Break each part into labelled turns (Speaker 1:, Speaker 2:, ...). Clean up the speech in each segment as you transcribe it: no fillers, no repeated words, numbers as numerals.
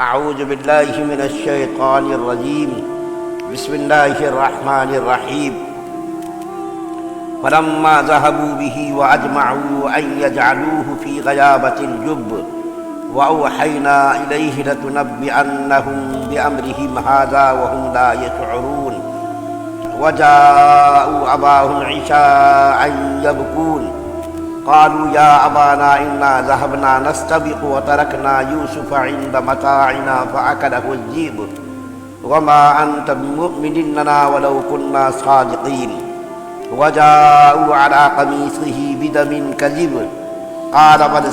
Speaker 1: اعوذ باللہ من الشیطان الرجیم بسم اللہ الرحمن الرحیم فلما ذهبوا به واجمعوا ان يجعلوه في غيابة الجب واوحينا اليه لتنبئنهم بامرهم هذا وهم لا يشعرون وجاءوا اباهم عشاء يبكون قالوا يا ابانا انا ذهبنا نستبق وتركنا يوسف عند متاعنا فاكله الذئب وما انت بمؤمن لنا ولو كنا صادقين وجاءوا على قميصه بدم كذب قال بل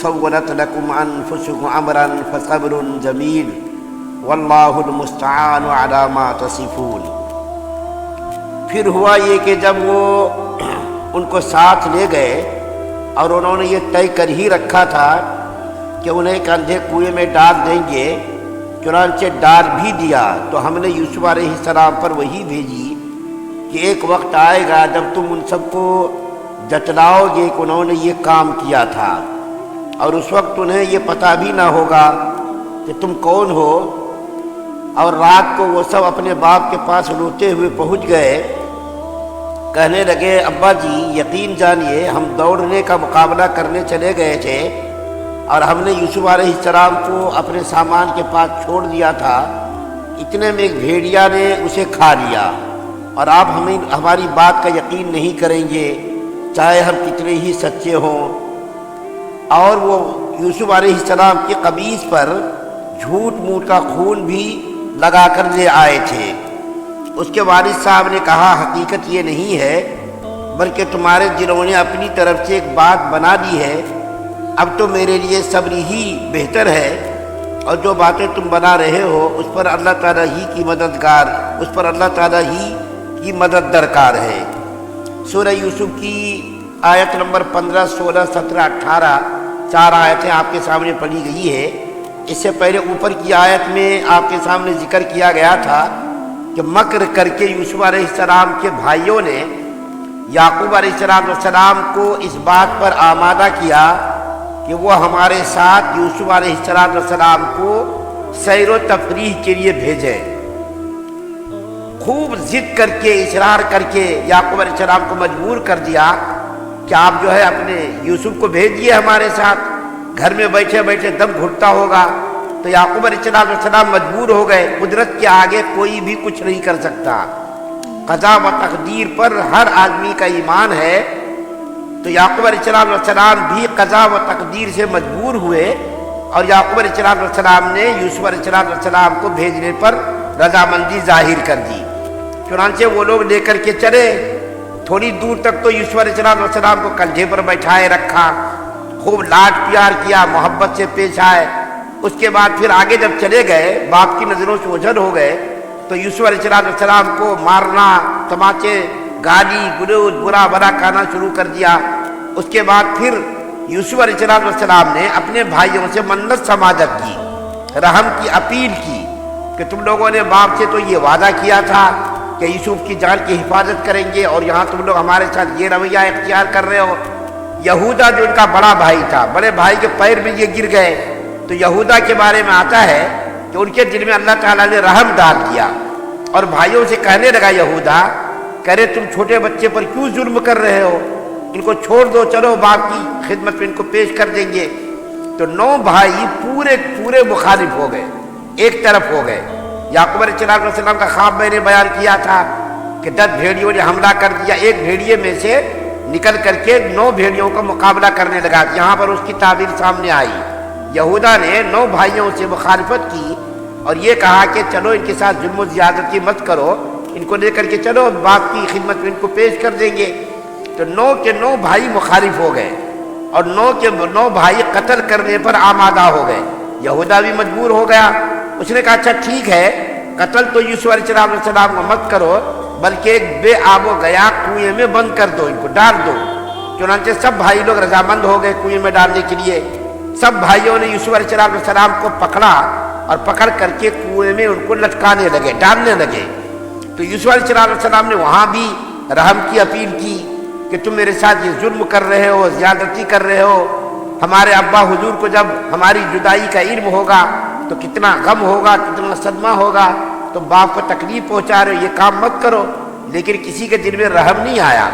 Speaker 1: سولت لكم انفسكم امرا فصبر جميل والله المستعان على ما تصفون۔ پھر ہوا یہ کہ جب وہ ان کو ساتھ لے گئے اور انہوں نے یہ طے کر ہی رکھا تھا کہ انہیں ایک اندھے کنویں میں ڈال دیں گے، چنانچہ ڈال بھی دیا تو ہم نے یوسف علیہ السلام پر وہی بھیجی کہ ایک وقت آئے گا جب تم ان سب کو جتلاؤ گے کہ انہوں نے یہ کام کیا تھا، اور اس وقت انہیں یہ پتہ بھی نہ ہوگا کہ تم کون ہو۔ اور رات کو وہ سب اپنے باپ کے پاس روتے ہوئے پہنچ گئے، کہنے لگے ابا جی یقین جانیے ہم دوڑنے کا مقابلہ کرنے چلے گئے تھے اور ہم نے یوسف علیہ السلام کو اپنے سامان کے پاس چھوڑ دیا تھا، اتنے میں ایک بھیڑیا نے اسے کھا لیا اور آپ ہماری بات کا یقین نہیں کریں گے چاہے ہم کتنے ہی سچے ہوں۔ اور وہ یوسف علیہ السلام کی قمیص پر جھوٹ موٹ کا خون بھی لگا کر لے آئے تھے۔ اس کے والد صاحب نے کہا حقیقت یہ نہیں ہے بلکہ تمہارے دلوں نے اپنی طرف سے ایک بات بنا لی ہے، اب تو میرے لیے صبر ہی بہتر ہے، اور جو باتیں تم بنا رہے ہو اس پر اللہ تعالیٰ ہی کی مدد درکار ہے۔ سورہ یوسف کی آیت نمبر 15، 16، 17، 18 چار آیتیں آپ کے سامنے پڑھی گئی ہے۔ اس سے پہلے اوپر کی آیت میں آپ کے سامنے ذکر کیا گیا تھا کہ مکر کر کے یوسف علیہ السلام کے بھائیوں نے یعقوب علیہ السلام کو اس بات پر آمادہ کیا کہ وہ ہمارے ساتھ یوسف علیہ السلام کو سیر و تفریح کے لیے بھیجیں۔ خوب ضد کر کے اصرار کر کے یعقوب علیہ السلام کو مجبور کر دیا کہ آپ جو ہے اپنے یوسف کو بھیج دیے ہمارے ساتھ، گھر میں بیٹھے بیٹھے دم گھٹتا ہوگا۔ تو یعقوب علیہ السلام مجبور ہو گئے، قدرت کے آگے کوئی بھی کچھ نہیں کر سکتا، قضا و تقدیر پر ہر آدمی کا ایمان ہے۔ تو یعقوب علیہ السلام بھی قضا و تقدیر سے مجبور ہوئے اور یعقوب علیہ السلام نے یوسف علیہ السلام کو بھیجنے پر رضامندی ظاہر کر دی۔ چنانچہ وہ لوگ لے کر کے چلے، تھوڑی دور تک تو یوسف علیہ السلام کو کندھے پر بٹھائے رکھا، خوب لاڈ پیار کیا، محبت سے پیش آئے۔ اس کے بعد پھر آگے جب چلے گئے، باپ کی نظروں سے اوجھل ہو گئے تو یوسف علیہ السلام کو مارنا، تماچے، گالی گلوچ، برا بھلا کہنا شروع کر دیا۔ اس کے بعد پھر یوسف علیہ السلام نے اپنے بھائیوں سے منت سماجت کی، رحم کی اپیل کی کہ تم لوگوں نے باپ سے تو یہ وعدہ کیا تھا کہ یوسف کی جان کی حفاظت کریں گے، اور یہاں تم لوگ ہمارے ساتھ یہ رویہ اختیار کر رہے ہو۔ یہودا جو ان کا بڑا بھائی تھا، بڑے بھائی کے پیر میں یہ گر گئے، تو یہودا کے بارے میں آتا ہے کہ ان کے دل میں اللہ تعالیٰ نے رحم ڈال دیا اور بھائیوں سے کہنے لگا یہودا، کہہ رہے تم چھوٹے بچے پر کیوں ظلم کر رہے ہہو، ان کو چھوڑ دو، چلو باپ کی خدمت میں ان کو پیش کر دیں گے۔ تو 9 بھائی پورے مخالف ہو گئے، ایک طرف ہو گئے۔ یعقوب علیہ السلام کا خواب میں نے بیان کیا تھا کہ 10 بھیڑیوں نے حملہ کر دیا، ایک بھیڑیے میں سے نکل کر کے 9 بھیڑیوں کا مقابلہ کرنے لگا۔ یہاں پر اس کی تعبیر سامنے آئی، یہودا نے 9 بھائیوں سے مخالفت کی اور یہ کہا کہ چلو ان کے ساتھ ظلم و زیادتی مت کرو، ان کو لے کر کے چلو باپ کی خدمت میں ان کو پیش کر دیں گے۔ تو 9 کے 9 بھائی مخالف ہو گئے اور 9 کے 9 بھائی قتل کرنے پر آمادہ ہو گئے۔ یہودا بھی مجبور ہو گیا، اس نے کہا اچھا ٹھیک ہے، قتل تو یوسف علیہ السلام کو مت کرو بلکہ ایک بے آب و گیا کنویں میں بند کر دو، ان کو ڈال دو۔ چنانچہ سب بھائی لوگ رضامند ہو گئے کنویں میں ڈالنے کے لیے۔ سب بھائیوں نے یوسف علیہ السلام کو پکڑا اور پکڑ کر کے کنویں میں ان کو لٹکانے لگے، ڈالنے لگے۔ تو یوسف علیہ السلام نے وہاں بھی رحم کی اپیل کی کہ تم میرے ساتھ یہ ظلم کر رہے ہو، زیادتی کر رہے ہو، ہمارے ابا حضور کو جب ہماری جدائی کا علم ہوگا تو کتنا غم ہوگا، کتنا صدمہ ہوگا، تو باپ کو تکلیف پہنچا رہے ہو، یہ کام مت کرو۔ لیکن کسی کے دل میں رحم نہیں آیا۔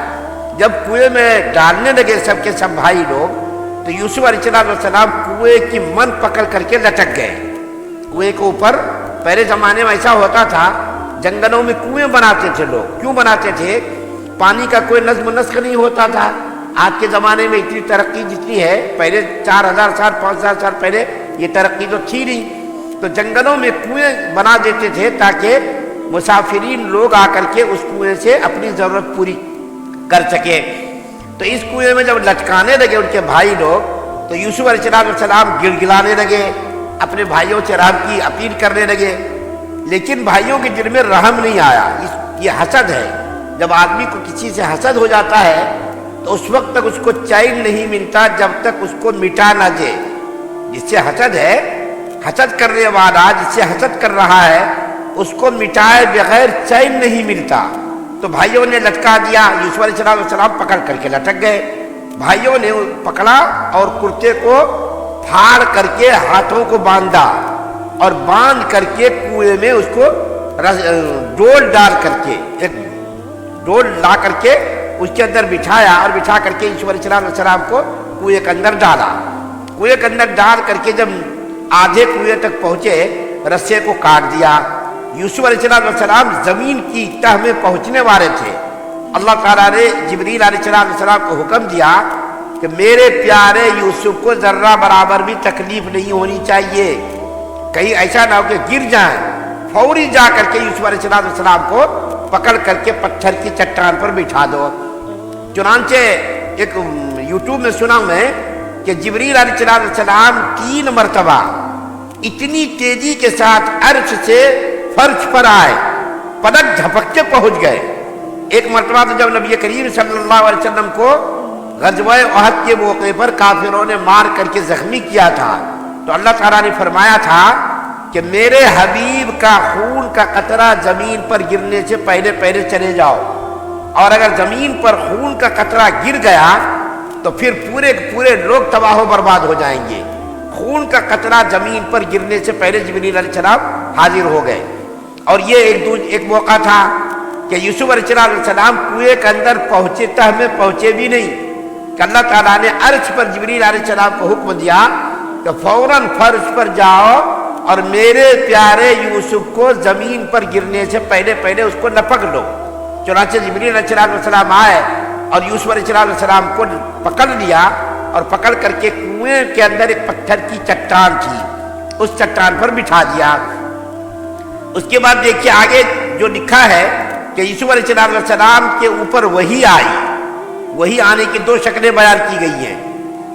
Speaker 1: جب کنویں میں ڈالنے لگے سب کے سب بھائی لوگ، تو یوسف علیہ السلام کنویں کی من پکڑ کر کے لٹک گئے کنویں کے اوپر۔ پہلے زمانے میں ایسا ہوتا تھا، جنگلوں میں کنویں بناتے تھے لوگ۔ کیوں بناتے تھے؟ پانی کا کوئی نظم و نسق نہیں ہوتا تھا۔ آج کے زمانے میں اتنی ترقی جتنی ہے، پہلے 4000 سال 5000 سال پہلے یہ ترقی تو تھی نہیں، تو جنگلوں میں کنویں بنا دیتے تھے تاکہ مسافرین لوگ آ کر کے اس کنویں سے اپنی ضرورت پوری کر سکے۔ تو اس کنویں میں جب لٹکانے لگے ان کے بھائی لوگ، تو یوسف علیہ السلام گڑگڑانے لگے، اپنے بھائیوں سے رحم کی اپیل کرنے لگے، لیکن بھائیوں کے دل میں رحم نہیں آیا۔ یہ حسد ہے۔ جب آدمی کو کسی سے حسد ہو جاتا ہے تو اس وقت تک اس کو چین نہیں ملتا جب تک اس کو مٹا نہ دے۔ جس سے حسد ہے، حسد کرنے والا جس سے حسد کر رہا ہے، اس کو مٹائے بغیر چین نہیں ملتا۔ تو بھائیوں نے لٹکا دیا، یوسف علیہ السلام پکڑ کر کے لٹک گئے۔ بھائیوں نے پکڑا اور کرتے کو پھاڑ کر کے ہاتھوں کو باندھا، اور باندھ کر کے کنویں میں اس کو ڈول ڈال کر کے، ایک ڈول لا کر کے اس کے اندر بٹھایا، اور بٹھا کر کے یوسف علیہ السلام کو کنویں کے اندر ڈالا۔ کنویں کے اندر ڈال کر کے جب آدھے کنویں تک پہنچے، رسے کو کاٹ دیا۔ یوسف علیہ السلام زمین کی تہ میں پہنچنے والے تھے۔ اللہ تعالیٰ نے جبریل علیہ السلام کو حکم دیا کہ میرے پیارے یوسف کو ذرہ برابر بھی تکلیف نہیں ہونی چاہیے، کہیں ایسا نہ ہو کہ گر جائیں۔ فوری جا کر کے یوسف علیہ السلام کو پکڑ کر کے پتھر کی چٹان پر بٹھا دو۔ چنانچہ ایک یوٹیوب میں سنا میں کہ جبریل علیہ السلام 3 مرتبہ اتنی تیزی کے ساتھ عرش سے فرش پر آئے، پلک جھپک کے پہنچ گئے۔ ایک مرتبہ تو جب نبی کریم صلی اللہ علیہ وسلم کو غزوہ احد کے موقع پر کافروں نے مار کر کے زخمی کیا تھا، تو اللہ تعالیٰ نے فرمایا تھا کہ میرے حبیب کا خون کا قطرہ زمین پر گرنے سے پہلے پہلے چلے جاؤ، اور اگر زمین پر خون کا قطرہ گر گیا تو پھر پورے لوگ تباہ و برباد ہو جائیں گے۔ خون کا قطرہ زمین پر گرنے سے پہلے جبریل علیہ السلام حاضر ہو گئے۔ اور یہ ایک موقع تھا کہ یوسف علیہ السلام کنویں کے اندر پہنچے، تہ میں پہنچے بھی نہیں کہ اللہ تعالیٰ نے عرش پر جبریل علیہ السلام کو حکم دیا کہ فوراً فرش پر جاؤ اور میرے پیارے یوسف کو زمین پر گرنے سے پہلے پہلے اس کو لپک لو۔ چنانچہ جبریل علیہ السلام آئے اور یوسف علیہ السلام کو پکڑ لیا، اور پکڑ کر کے کنویں کے اندر ایک پتھر کی چٹان تھی، اس چٹان پر بٹھا دیا۔ اس کے بعد دیکھیے آگے جو لکھا ہے کہ یوسف علیہ السلام کے اوپر وحی آئی۔ وحی آنے کی 2 شکلیں بیان کی گئی ہیں۔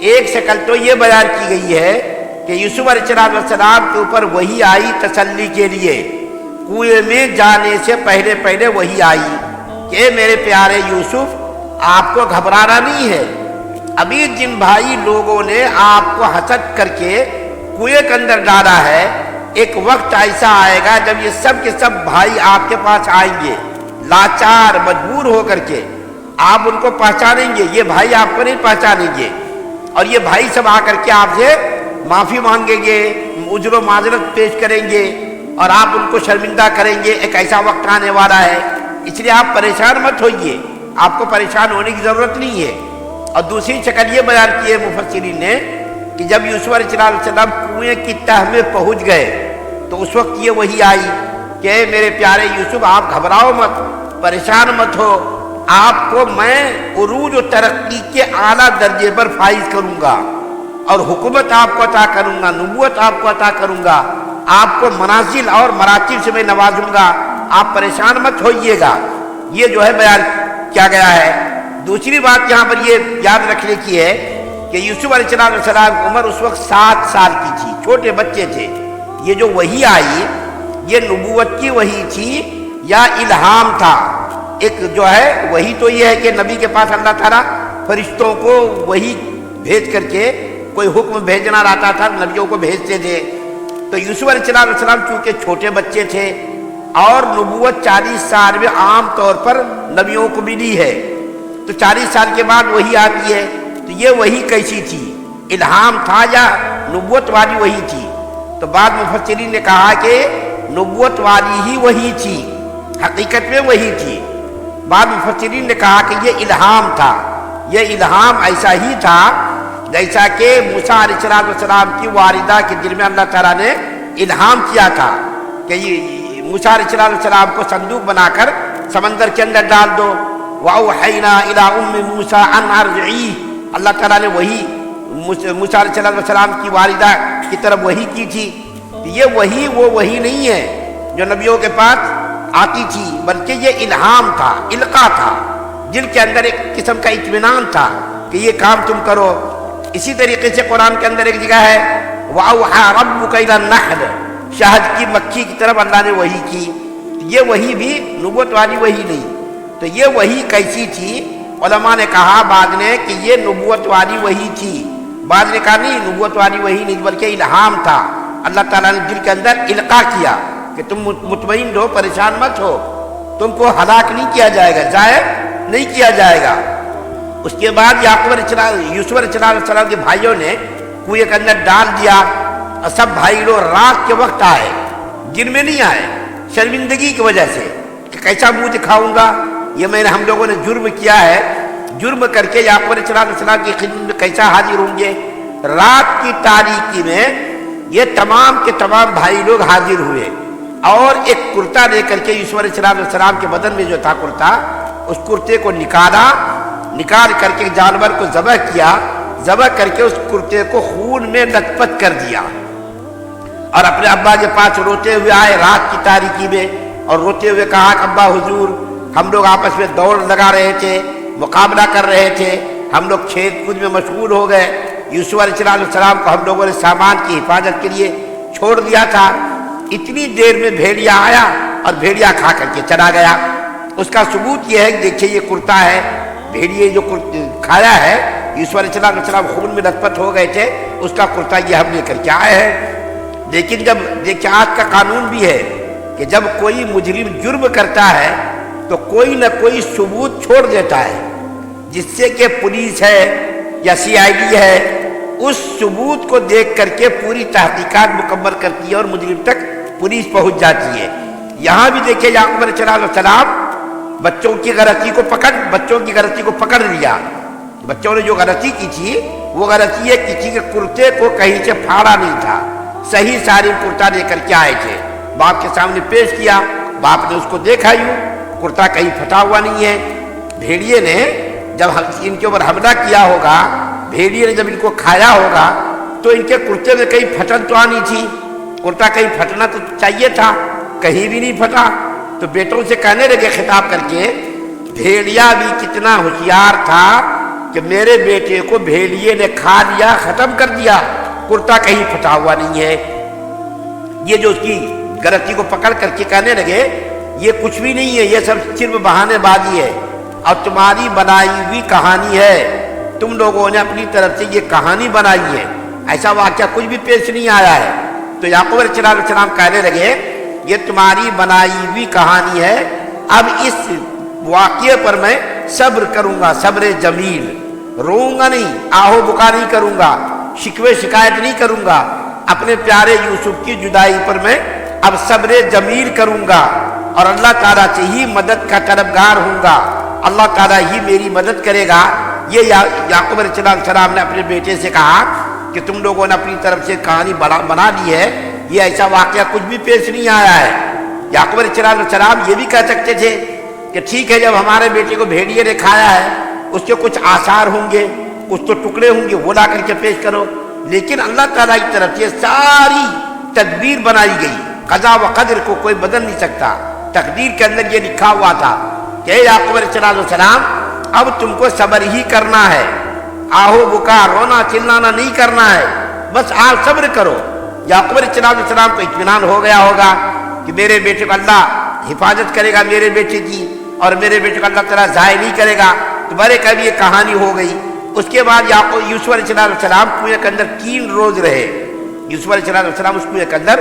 Speaker 1: ایک شکل تو یہ بیان کی گئی ہے کہ یوسف علیہ السلام کے اوپر وحی آئی تسلی کے لیے، کنویں میں جانے سے پہلے پہلے وحی آئی کہ میرے پیارے یوسف آپ کو گھبرانا نہیں ہے۔ ابھی جن بھائی لوگوں نے آپ کو حسد کر کے کنویں کے اندر ڈالا ہے، ایک وقت ایسا آئے گا جب یہ سب کے سب بھائی آپ کے پاس آئیں گے، لاچار مجبور ہو کر کے۔ آپ ان کو پہچانیں گے، یہ بھائی آپ کو نہیں پہچانیں گے، اور یہ بھائی سب آ کر کے آپ سے معافی مانگیں گے، عذر و معذرت پیش کریں گے، اور آپ ان کو شرمندہ کریں گے۔ ایک ایسا وقت آنے والا ہے، اس لیے آپ پریشان مت ہوئیے، آپ کو پریشان ہونے کی ضرورت نہیں ہے۔ اور دوسری شکل یہ بیان کی ہے مفسرین نے کہ جب یوسف علیہ السلام کنویں کی تہ میں پہنچ گئے تو اس وقت یہ وحی آئی کہ میرے پیارے یوسف آپ گھبراؤ مت، پریشان مت ہو، آپ کو میں عروج و ترقی کے اعلیٰ درجے پر فائز کروں گا، اور حکومت آپ کو عطا کروں گا، نبوت آپ کو عطا کروں گا، آپ کو منازل اور مراتب سے میں نوازوں گا، آپ پریشان مت ہوئیے گا۔ یہ جو ہے بیان کیا گیا ہے۔ دوسری بات یہاں پر یہ یاد رکھنے کی ہے کہ یوسف علیہ السلام کی عمر اس وقت 7 سال کی تھی، چھوٹے بچے تھے۔ یہ جو وحی آئی یہ نبوت کی وحی تھی یا الہام تھا؟ ایک جو ہے وحی تو یہ ہے کہ نبی کے پاس اللہ تعالیٰ فرشتوں کو وحی بھیج کر کے کوئی حکم بھیجنا رہتا تھا، نبیوں کو بھیجتے تھے۔ تو یوسف علیہ السلام چونکہ چھوٹے بچے تھے اور نبوت 40 سال میں عام طور پر نبیوں کو ملی ہے، تو 40 سال کے بعد وحی آتی ہے۔ تو یہ وحی کیسی تھی؟ الہام تھا یا نبوت والی وحی تھی؟ تو بعض مفسرین نے کہا کہ نبوت والی ہی وہی تھی، حقیقت میں وہی تھی۔ بعض مفسرین نے کہا کہ یہ الہام تھا، یہ الہام ایسا ہی تھا جیسا کہ موسیٰ علیہ السلام کی والدہ کے دل میں اللہ تعالیٰ نے الہام کیا تھا کہ یہ موسیٰ علیہ السلام کو صندوق بنا کر سمندر کے اندر ڈال دو۔ وَأَوْحَيْنَا إِلَىٰ أُمِّ مُوسَىٰ أَنْ أَرْضِعِيهِ، اللہ تعالیٰ نے وہی موسیٰ علیہ السلام کی والدہ کی طرف وحی کی تھی۔ یہ وحی وہ وحی نہیں ہے جو نبیوں کے پاس آتی تھی، بلکہ یہ الہام تھا، القا تھا، جن کے اندر ایک قسم کا اطمینان تھا کہ یہ کام تم کرو۔ اسی طریقے سے قرآن کے اندر ایک جگہ ہے وَأَوْحَىٰ رَبُّكَ إِلَى النَّحْلِ، شہد کی مکھی کی طرف اللہ نے وحی کی۔ یہ وحی بھی نبوت والی وحی نہیں۔ تو یہ وحی کیسی تھی؟ علماء نے کہا بعض نے کہ یہ نبوت والی وحی تھی، بعض نے کہا نہیں نبوت والی وحی نہیں بلکہ الہام تھا۔ اللہ تعالیٰ نے دل کے اندر القا کیا کہ تم مطمئن رہو، پریشان مت ہو، تم کو ہلاک نہیں کیا جائے گا، ضائع نہیں کیا جائے گا۔ اس کے بعد یوسف علیہ السلام کے بھائیوں نے کنویں کے اندر ڈال دیا، اور سب بھائی لوگ رات کے وقت آئے، دن میں نہیں آئے، شرمندگی کی وجہ سے کہ کیسا منہ دکھاؤں گا، یہ میں نے ہم لوگوں نے جرم کیا ہے، جرم کر کے یعقوب علیہ السلام کی خدمت میں کیسا حاضر ہوں گے۔ رات کی تاریکی میں یہ تمام کے تمام بھائی لوگ حاضر ہوئے، اور ایک کرتا لے کر کے یوسف علیہ السلام کے بدن میں جو تھا کرتا، اس کرتے کو نکال کر کے جانور کو ذبح کیا، ذبح کر کے اس کرتے کو خون میں لت پت کر دیا، اور اپنے ابا کے پاس روتے ہوئے آئے رات کی تاریکی میں، اور روتے ہوئے کہا کہ ابا حضور، ہم لوگ آپس میں دوڑ لگا رہے تھے، مقابلہ کر رہے تھے، ہم لوگ کھیت کود میں مشغول ہو گئے، یوسف علیہ السلام کو ہم لوگوں نے سامان کی حفاظت کے لیے چھوڑ دیا تھا، اتنی دیر میں بھیڑیا آیا اور بھیڑیا کھا کر کے چلا گیا۔ اس کا ثبوت یہ ہے کہ دیکھیے یہ کرتا ہے، بھیڑیے جو کھایا ہے، یوسف علیہ السلام خون میں لت پت ہو گئے تھے، اس کا کرتا یہ ہم لے کر کے آئے ہیں۔ لیکن جب دیکھیے آج کا قانون بھی ہے کہ جب کوئی مجرم جرم کرتا ہے تو کوئی نہ کوئی ثبوت چھوڑ دیتا ہے، جس سے کہ پولیس ہے یا CID ہے، اس ثبوت کو دیکھ کر کے پوری تحقیقات مکمل کرتی ہے اور مجرم تک پولیس پہنچ جاتی ہے۔ یہاں بھی دیکھیے یعقوب علیہ السلام بچوں کی غلطی کو پکڑ لیا۔ بچوں نے جو غلطی کی تھی وہ غلطی یہ کی تھی کہ کرتے کو کہیں سے پھاڑا نہیں تھا، صحیح سالم کرتا لے کر کے آئے تھے، باپ کے سامنے پیش کیا، باپ نے اس کو دیکھا یوں کرتا کہیں پھٹا ہوا نہیں ہے۔ بھیڑیے نے جب ان کے اوپر حملہ کیا ہوگا، بھیڑیے نے جب ان کو کھایا ہوگا تو ان کے کرتے میں کہیں پھٹن تو آنی تھی، کرتا کہیں پھٹنا تو چاہیے تھا، کہیں بھی نہیں پھٹا۔ تو بیٹوں سے کہنے لگے خطاب کر کے، بھیڑیا بھی کتنا ہوشیار تھا کہ میرے بیٹے کو بھیڑیے نے کھا لیا، ختم کر دیا، کرتا کہیں پھٹا ہوا نہیں ہے۔ یہ جو اس کی غلطی کو پکڑ کر کے کہنے لگے یہ کچھ بھی نہیں ہے، یہ سب صرف بہانے بازی ہے اور تمہاری بنائی ہوئی کہانی ہے، تم لوگوں نے اپنی طرف سے یہ کہانی بنائی ہے، ایسا واقعہ کچھ بھی پیش نہیں آیا ہے۔ تو یعقوب علیہ السلام کہنے لگے یہ تمہاری بنائی ہوئی کہانی ہے، اب اس واقعے پر میں صبر کروں گا، صبر جمیل، روؤں گا نہیں، آہو بکا نہیں کروں گا، شکوے شکایت نہیں کروں گا، اپنے پیارے یوسف کی جدائی پر میں اب صبر جمیل کروں گا، اور اللہ تعالیٰ سے ہی مدد کا طلبگار ہوں گا، اللہ تعالیٰ ہی میری مدد کرے گا۔ یہ یعقوب علیہ السلام نے اپنے بیٹے سے کہا کہ تم لوگوں نے اپنی طرف سے کہانی بنا لی ہے، یہ ایسا واقعہ کچھ بھی پیش نہیں آیا ہے۔ یعقوب علیہ السلام یہ بھی کہہ سکتے تھے کہ ٹھیک ہے جب ہمارے بیٹے کو بھیڑیے نے کھایا ہے اس کے کچھ آثار ہوں گے، کچھ تو ٹکڑے ہوں گے، وہ لا کر کے پیش کرو، لیکن اللہ تعالیٰ کی طرف سے ساری تدبیر بنائی گئی، قضا و قدر کو کوئی بدل نہیں سکتا، تقدیر کے اندر یہ لکھا ہوا تھا کہ اے یعقوب علیہ السلام اب تم کو صبر ہی کرنا ہے، آہو بکا رونا چلانا نہیں کرنا ہے، بس آپ صبر کرو۔ یعقوب علیہ السلام کو اطمینان ہو گیا ہوگا کہ میرے بیٹے کو اللہ حفاظت کرے گا میرے بیٹے کی، اور میرے بیٹے کو اللہ تعالیٰ ضائع نہیں کرے گا، تو برے کبھی یہ کہانی ہو گئی۔ اس کے بعد یوسف علیہ السلام کنویں کے اندر 3 روز رہے، یوسف علیہ السلام اس کنویں کے اندر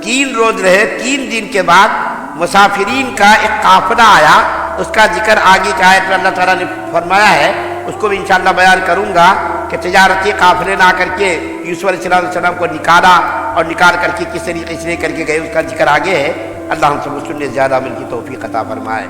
Speaker 1: 3 روز رہے۔ 3 دن کے بعد مسافرین کا ایک قافلہ آیا، اس کا ذکر آگے کی آیت میں اللہ تعالیٰ نے فرمایا ہے، اس کو بھی انشاءاللہ بیان کروں گا کہ تجارتی قافلے نہ کر کے یوسف علیہ السلام کو نکالا، اور نکال کر کے کس طریقے سے لے کر کے گئے اس کا ذکر آگے ہے۔ اللہ ہم سب کو سننے زیادہ عمل کی توفیق عطا فرمائے۔